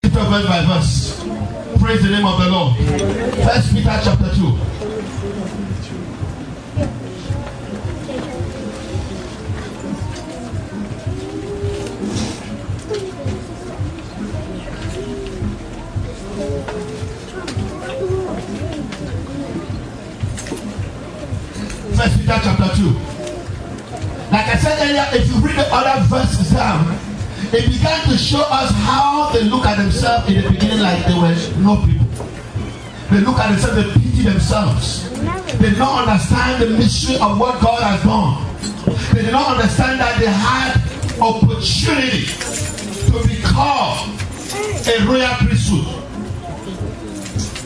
Verse by verse. Praise the name of the Lord. 1 Peter chapter 2. First Peter chapter 2. Like I said earlier, if you read the other verses down, it began to show us how they look at themselves in the beginning like they were no people. They look at themselves, they pity themselves. They don't understand the mystery of what God has done. They do not understand that they had opportunity to be called a royal priesthood.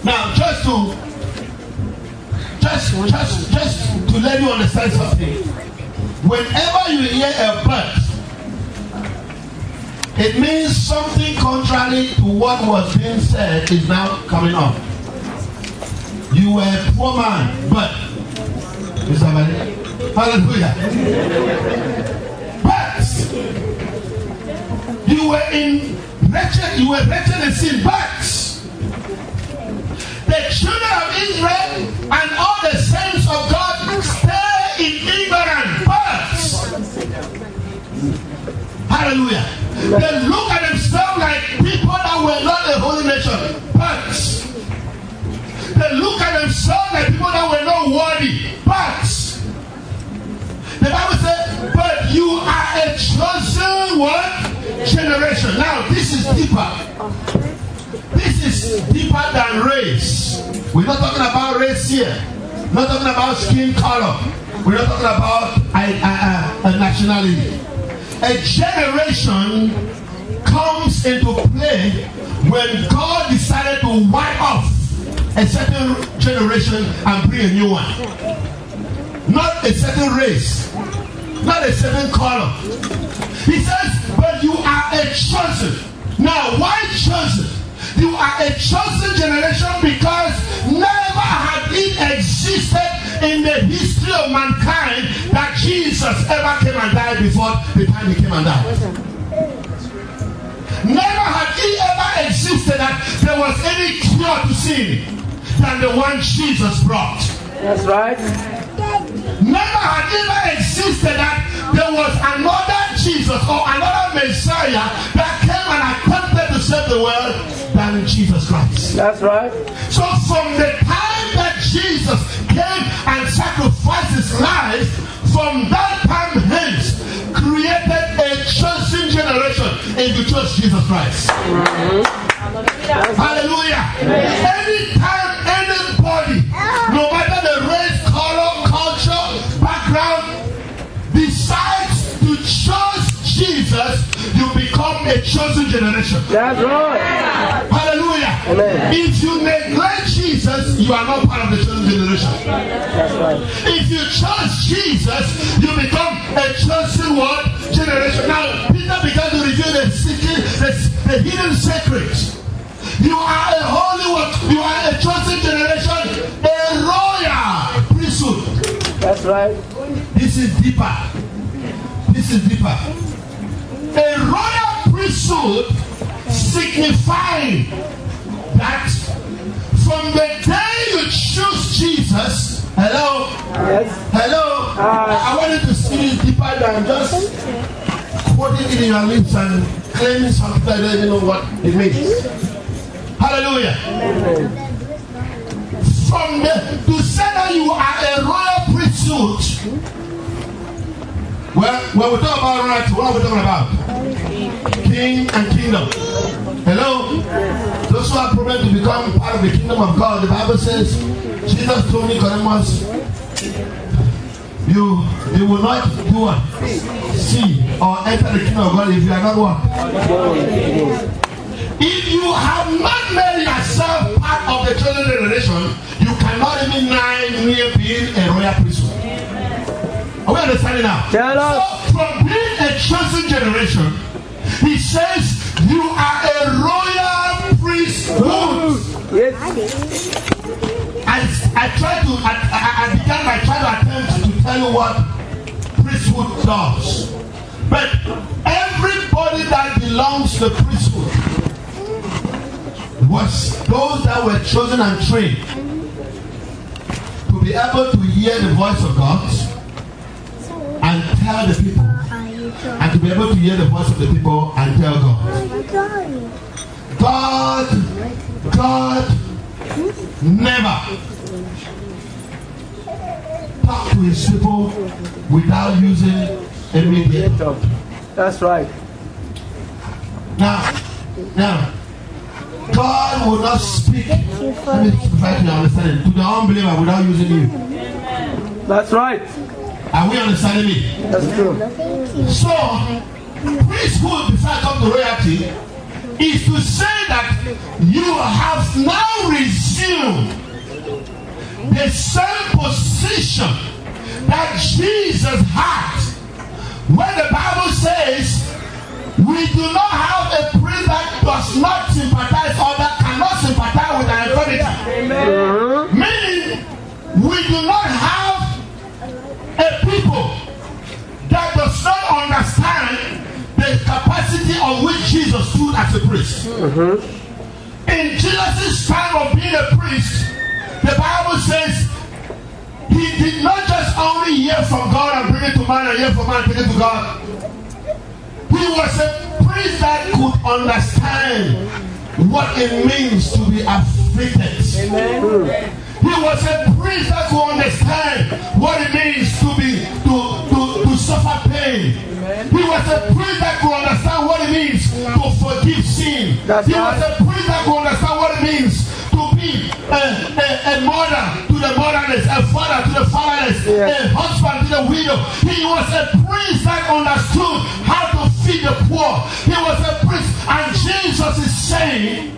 Now, just to let you understand something, whenever you hear a bird, it means something contrary to what was being said is now coming up. You were a poor man, but hallelujah. But you were wretched in sin, but the children of Israel and all the saints of God stay in ignorance, but hallelujah. They look at themselves like people that were not a holy nation, but they look at themselves like people that were not worthy, but the Bible says, but you are a chosen what? Generation. Now this is deeper. This is deeper than race. We're not talking about race here. We're not talking about skin color. We're not talking about a nationality. A generation comes into play when God decided to wipe off a certain generation and bring a new one. Not a certain race, not a certain color. He says, but you are a chosen. Now, why chosen? You are a chosen generation because never had it existed in the history of mankind that Jesus ever came and died before the time he came and died. Never had it ever existed that there was any cure to sin than the one Jesus brought. That's right. Never had it ever existed that there was another Jesus or another Messiah that came and attempted to save the world than Jesus Christ. That's right. So from the time that Jesus came and sacrificed his life, from that time hence created a chosen generation if you chose Jesus Christ. Hallelujah. Anytime anybody, no matter the race, color, culture, background, decides to choose Jesus, you become a chosen generation. That's right. Hallelujah. Amen. If you neglect Jesus, you are not part of the chosen generation. That's right. If you choose Jesus, you become a chosen what? Generation. Now, Peter began to reveal the hidden secrets. You are a holy one. You are a chosen generation, a royal priesthood. That's right. This is deeper. This is deeper. A royal priesthood signifying that from the day you choose Jesus, hello, Yes. hello, I want you to see it deeper than just quoting it in your lips and claiming something that I don't even know what it means. Hallelujah. From to say that you are a royal priesthood. Well, when we talk about royalty, what are we talking about? King and kingdom. Hello? Those who are programmed to become part of the kingdom of God, the Bible says, Jesus told Nicodemus, you will not do what? See or enter the kingdom of God if you are not what? If you have not made yourself part of the chosen generation, you cannot even near being a royal priesthood. Are we understanding now? So from being a chosen generation, he says you are a royal priesthood. Yes. I began by trying to attempt to tell you what priesthood does. But everybody that belongs to the priesthood was those that were chosen and trained to be able to hear the voice of God and tell the people, and to be able to hear the voice of the people and tell God. God never talk to his people without using a mediator. That's right. Now, God will not speak. Let me try to understand it. To the unbeliever without using you. That's right. Are we understanding me? That's true. So, priesthood before I come to royalty is to say that you have now resumed the same position that Jesus had. When the Bible says we do not have a priest that does not sympathize or that cannot sympathize with an authority. Meaning, we do not have a people that does not understand the capacity of which Jesus stood as a priest. In Jesus' time of being a priest, the Bible says he did not just only hear from God and bring it to man and hear from man and take it to God. He was a priest that could understand what it means to be afflicted. Amen. He was a priest that could understand what it means to suffer pain. Amen. He was a priest that could understand what it means to forgive sin. He was a priest that could understand what it means to be a mother to the motherless, a father to the fatherless, a husband to the widow. He was a priest that understood how to feed the poor. He was a priest, and Jesus is saying,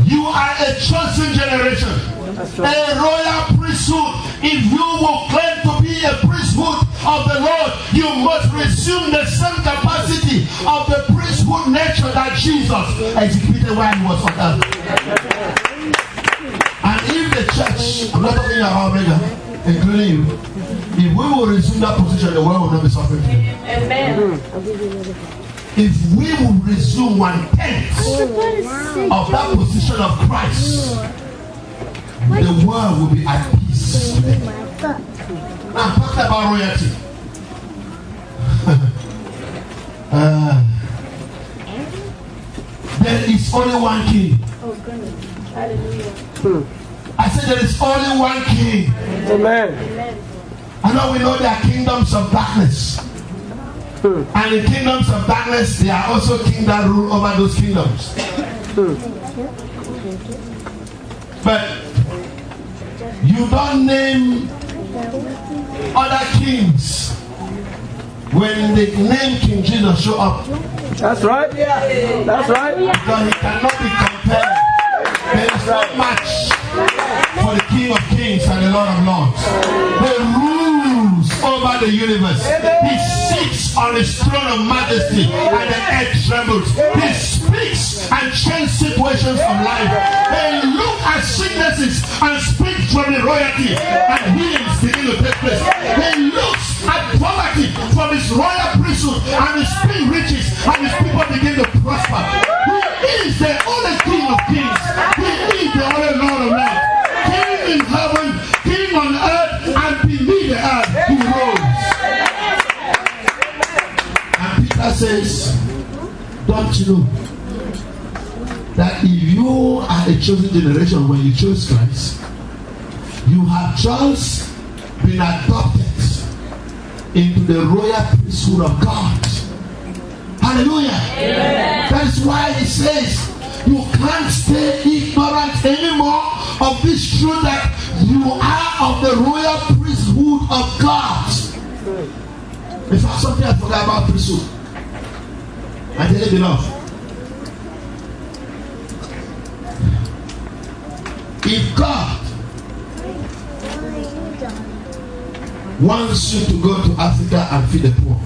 you are a chosen generation, a royal priesthood. If you will claim to be a priesthood of the Lord, you must resume the same capacity of the priesthood nature that Jesus executed while he was on earth. And if the church, I'm not talking about Omega, including you, if we will resume that position, the world will not be suffering today. Amen. If we will resume 1/10 of that position of Christ, the world will be at peace today. Now I'm talking about royalty. There is only one king. I said there is only one king. Amen. I know we know there are kingdoms of darkness. And in kingdoms of darkness, there are also kings that rule over those kingdoms. But you don't name other kings when the name King Jesus show up. That's right. That's right. Because he cannot be compared. There is no match for the King of Kings and the Lord of Lords. He rules over the universe. He sits on his throne of majesty and the earth trembles. He speaks and changes situations of life. He looks at sicknesses and speaks from the royalty, and healings begin to take place. He looks at poverty from his royal priesthood, and he speaks riches, and his people begin to prosper. He is the only King of Kings. He is the only Lord of Lords. King in heaven, King on earth, and beneath the earth, he rules. And Peter says, don't you know that if you are a chosen generation when you chose Christ, you have just been adopted into the royal priesthood of God. Hallelujah. Amen. That's why he says you can't stay ignorant anymore of this truth that you are of the royal priesthood of God. In fact, something I forgot about priesthood. I tell you, beloved, if God wants you to go to Africa and feed the poor,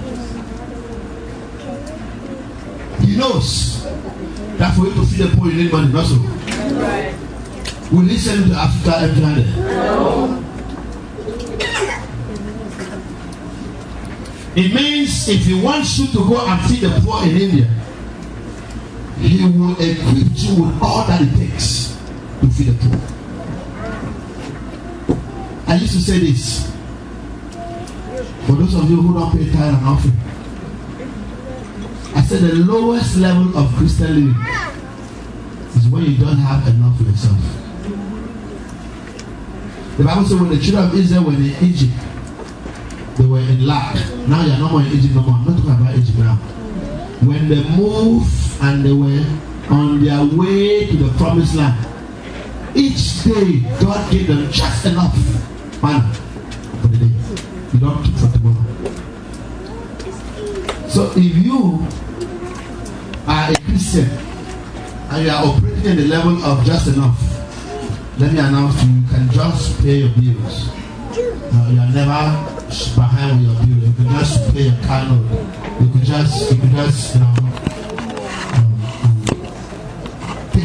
he knows that for you to feed the poor you need money, not so. Will he send you to Africa empty-handed? No. It means if he wants you to go and feed the poor in India, he will equip equip you with all that it takes to feed the poor. I used to say this, for those of you who don't pay tithe and offering, I said the lowest level of Christian living is when you don't have enough for yourself. The Bible says when the children of Israel were in Egypt, they were in lack. Now you are no more in Egypt no more. I'm not talking about Egypt now. When they moved and they were on their way to the promised land, each day God gave them just enough manna for the day. You don't keep for tomorrow. So if you are a Christian and you are operating in the level of just enough, let me announce to you, you can just pay your bills. You are never behind with your bill. You can just pay your car note. You could just take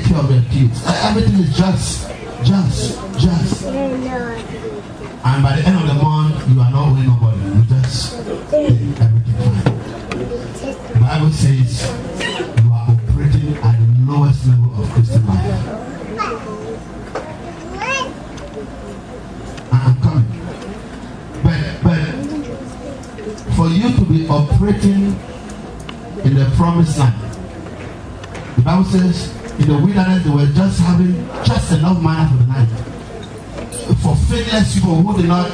care of your kids. Everything is just. And by the end of the month, you are not owing nobody. You just pay everything fine. The Bible says you are operating at the lowest level of Christian life. I'm coming. But for you to be operating in the promised land, the Bible says in the wilderness they were just having just enough manna for the night. For faithless people who did not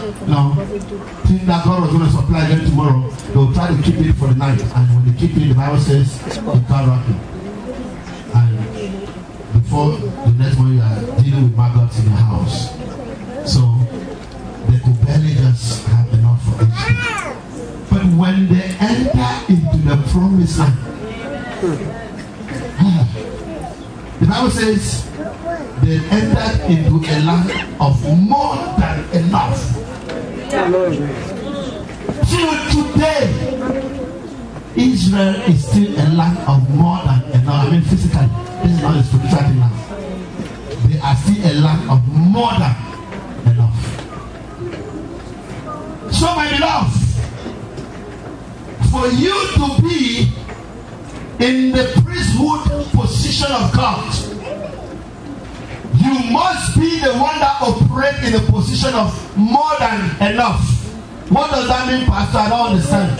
think that God was going to supply them tomorrow, they will try to keep it for the night. And when they keep it, the Bible says it got rotten. And before the next morning, you are dealing with maggots in your house. So they could barely just have enough for each day. But when they enter into the promised land, the Bible says they entered into a land of more than enough. Till today, Israel is still a land of more than enough. I mean, physically, this is not a spiritual thing now. They are still a land of more than enough. So, my beloved, for you to be in the priesthood position of God, you must be the one that operates in the position of more than enough. What does that mean, Pastor? I don't understand.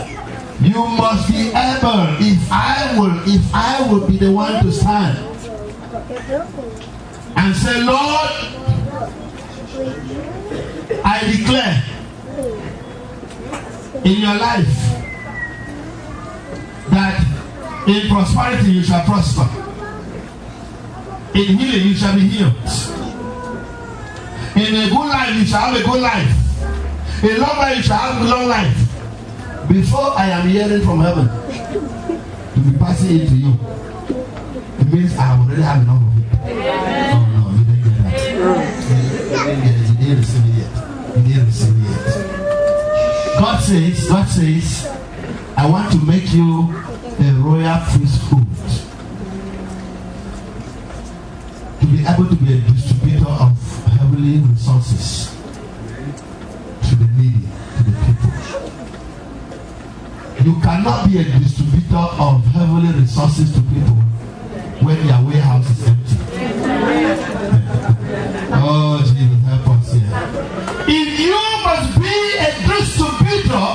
You must be able, if I will be the one to stand and say, Lord, I declare in your life that in prosperity you shall prosper. In healing you shall be healed. In a good life you shall have a good life. In long life you shall have a long life. Before I am hearing from heaven to be passing it to you, it means I already have enough of it. Oh no, you didn't get that. You didn't receive it yet. You didn't receive it yet. God says, I want to make you a royal priesthood. To be able to be a distributor of heavenly resources to the needy, to the people. You cannot be a distributor of heavenly resources to people when your warehouse is empty. Oh, Jesus, help us here. If you must be a distributor,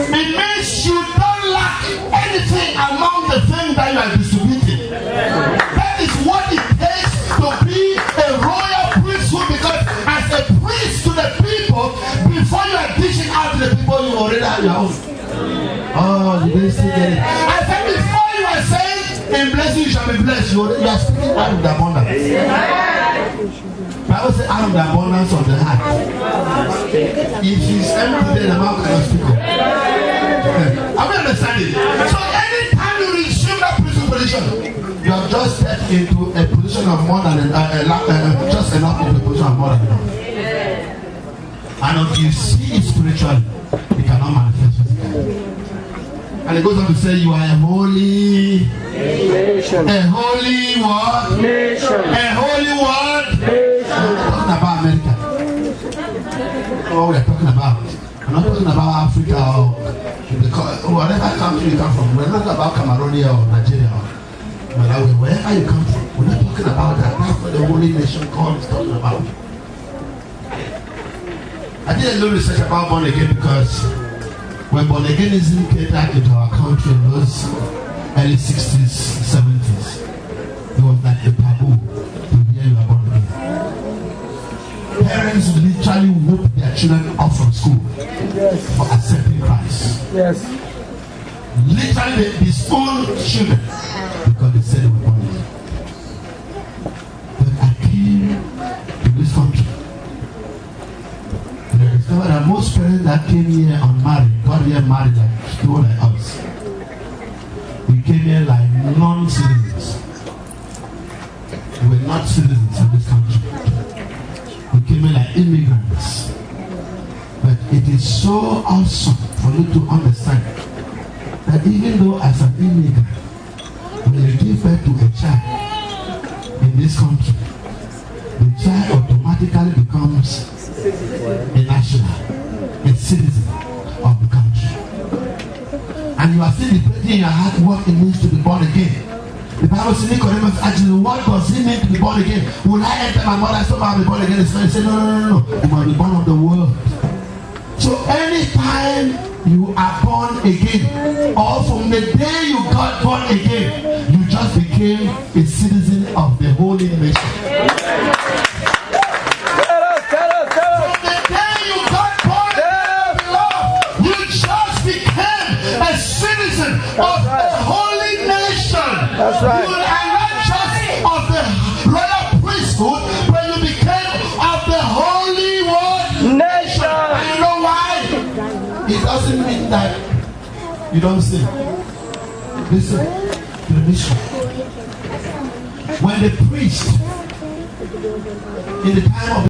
it means you don't lack anything among the things that you are distributing. That is what it takes to be a royal priesthood, because as a priest to the people, before you are dishing out to the people, you already have your own. Oh, you didn't still get it. I said before you are saying, in blessing you shall be blessed, you are speaking out of the abundance. Bible says out of the abundance of the heart. If it's empty, then the mouth cannot speak up. I'm understanding. So anytime you resume that priesthood position, you have just stepped into a position of more than just enough into a position of more than enough. And until you see it spiritually, it cannot manifest physically. And it goes on to say, you are a holy nation. A holy what? Nation. A holy what? Nation. I'm not talking about America. Oh, we're talking about. I'm not talking about Africa or whatever country you come from. We're not talking about Cameroon or Nigeria or Malawi. Wherever you come from, we're not talking talking about that. That's what the holy nation God is talking about. I did a little research about born again because when born againism came back into our country in those early 60s, 70s, it was like a taboo to hear you are born again. Parents literally whoop their children off from school for accepting Christ. Yes. Literally, they disown children because they said they were born again. But I came to this country and I discovered that most parents that came here unmarried got here married like people like us. We came here like non-citizens. We were not citizens of this country. We came here like immigrants. But it is so awesome for you to understand that even though as an immigrant, when you give birth to a child in this country, the child automatically becomes a national, a citizen of the country. And you are still debating in your heart what it means to be born again. The Bible says, Nicodemus actually, what does it mean to be born again? Will I enter my mother's stomach and be born again? He said, no. You must be born of the world. So anytime you are born again, or from the day you got born again, you just became a citizen of the holy nation. From the day you got born again, beloved, you just became a citizen of the holy nation. That's right. You are not just of the royal priesthood, but you became of the holy nation. And you know why? It doesn't mean that you don't sin. Listen to the mission. When the priest in the time of